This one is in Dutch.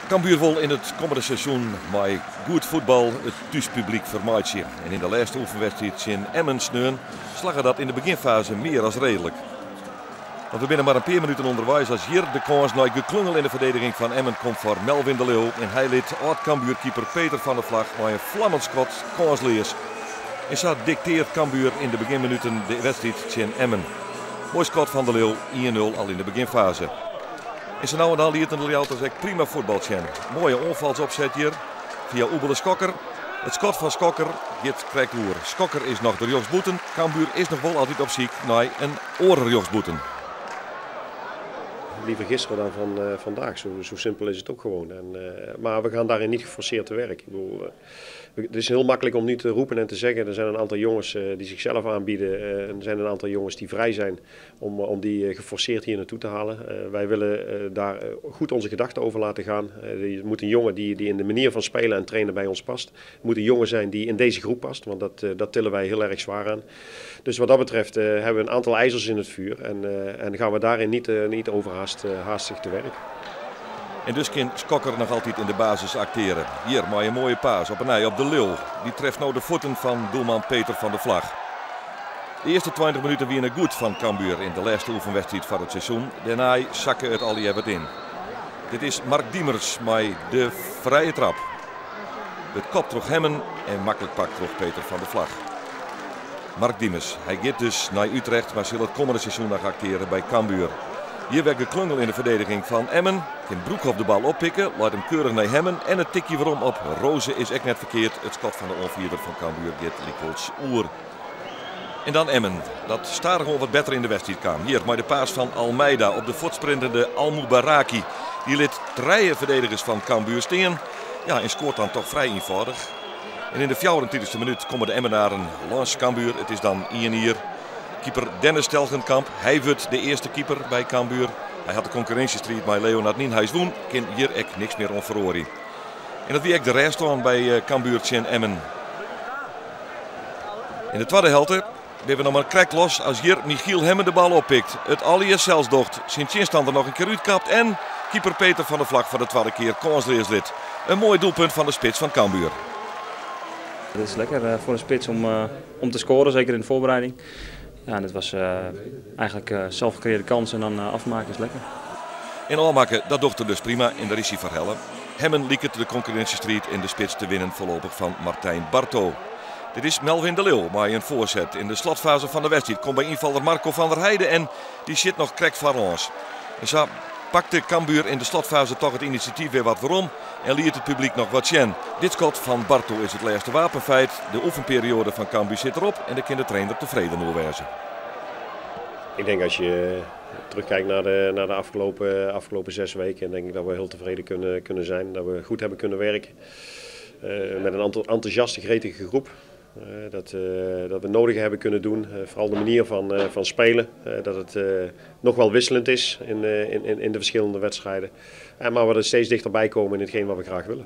Cambuur wil in het komende seizoen met goed voetbal het thuispubliek vermaaien. En in de laatste oefenwedstrijd in Emmen slagen dat in de beginfase meer als redelijk. Want we binnen maar een paar minuten onderwijs als hier de kans naar geklungel in de verdediging van Emmen komt voor Melvin de Leeuw. En hij liet oud-Cambuurkeeper Peter van der Vlag maar een vlammend schot kansleers. En zo dicteert Cambuur in de beginminuten de wedstrijd in Emmen. Mooi schot van de Leeuw, 1-0 al in de beginfase. En zo nou en dan liet de altijd echt prima voetbal zien. Mooie onvalsopzet hier via Oebele Schokker. Het schot van Schokker krijgt oer. Schokker is nog de rechtsboeten. Cambuur is nog wel altijd op ziek naar een orenrechtsboeten. Liever gisteren dan van vandaag, zo simpel is het ook gewoon. Maar we gaan daarin niet geforceerd te werk. Ik bedoel, het is heel makkelijk om nu te roepen en te zeggen. Er zijn een aantal jongens die zichzelf aanbieden. Er zijn een aantal jongens die vrij zijn om die geforceerd hier naartoe te halen. Wij willen daar goed onze gedachten over laten gaan. Het moet een jongen die in de manier van spelen en trainen bij ons past. Het moet een jongen zijn die in deze groep past, want dat tillen wij heel erg zwaar aan. Dus wat dat betreft hebben we een aantal ijzers in het vuur en gaan we daarin niet haastig te werk. En dus kan Schokker nog altijd in de basis acteren. Hier maar een mooie paas op een ei op de Leeuw. Die treft nou de voeten van doelman Peter van der Vlag. De eerste 20 minuten winnen goed van Cambuur in de laatste oefenwedstrijd van het seizoen. Daarna zakken het al wat in. Dit is Mark Diemers met de vrije trap. Het kop terug Hemmen en makkelijk pakt terug Peter van der Vlag. Mark Diemers, hij gaat dus naar Utrecht, maar zal het komende seizoen nog acteren bij Cambuur. Hier werd geklungel in de verdediging van Emmen. Kan Broekhoff de bal oppikken, laat hem keurig naar Hemmen en het tikje waarom op Roze is echt net verkeerd. Het schot van de onvierder van Cambuur gaat Likholts oer. En dan Emmen, dat starig gewoon wat beter in de wedstrijd kwam. Hier maar de paas van Almeida op de voortsprintende Almubaraki. Die liet 3 verdedigers van Cambuur steen. Ja, en scoort dan toch vrij eenvoudig. En in de 24e minuut komen de Emmenaren langs Cambuur. Het is dan 1-1. Keeper Dennis Telgenkamp, hij wordt de eerste keeper bij Cambuur. Hij had de concurrentiestrijd met Leonard Nienhuis woen. Kan hier echt niks meer om verloren. En dat wie ik de rest aan bij Cambuur en Emmen. In de tweede helft hebben we nog maar een krek los als hier Michiel Hemmen de bal oppikt. Het allereerst zelfs docht. Sint-Tjinstand er nog een keer uitkapt en keeper Peter van der Vlag voor de tweede keer kansleerslid. Een mooi doelpunt van de spits van Cambuur. Het is lekker voor een spits om te scoren, zeker in de voorbereiding. Ja, en het was eigenlijk zelf gecreëerde kans en dan afmaken is lekker. En afmaken, dat docht er dus prima en daar is hij voor Helle. Hemmen liek het de concurrentiestrijd in de spits te winnen voorlopig van Martijn Barto. Dit is Melvin de Leeuw, maar een voorzet in de slotfase van de wedstrijd. Komt bij invaller Marco van der Heijden en die zit nog krek van ons. En zo pakte Cambuur in de slotfase toch het initiatief weer wat waarom en liet het publiek nog wat zien. Dit schot van Barto is het laatste wapenfeit. De oefenperiode van Cambuur zit erop en de kan de trainer tevreden over wezen. Ik denk als je terugkijkt naar de afgelopen 6 weken, denk ik dat we heel tevreden kunnen zijn. Dat we goed hebben kunnen werken. Met een enthousiaste, gretige groep. Dat we nodig hebben kunnen doen. Vooral de manier van spelen. Dat het nog wel wisselend is in de verschillende wedstrijden. Maar we er steeds dichterbij komen in hetgeen wat we graag willen.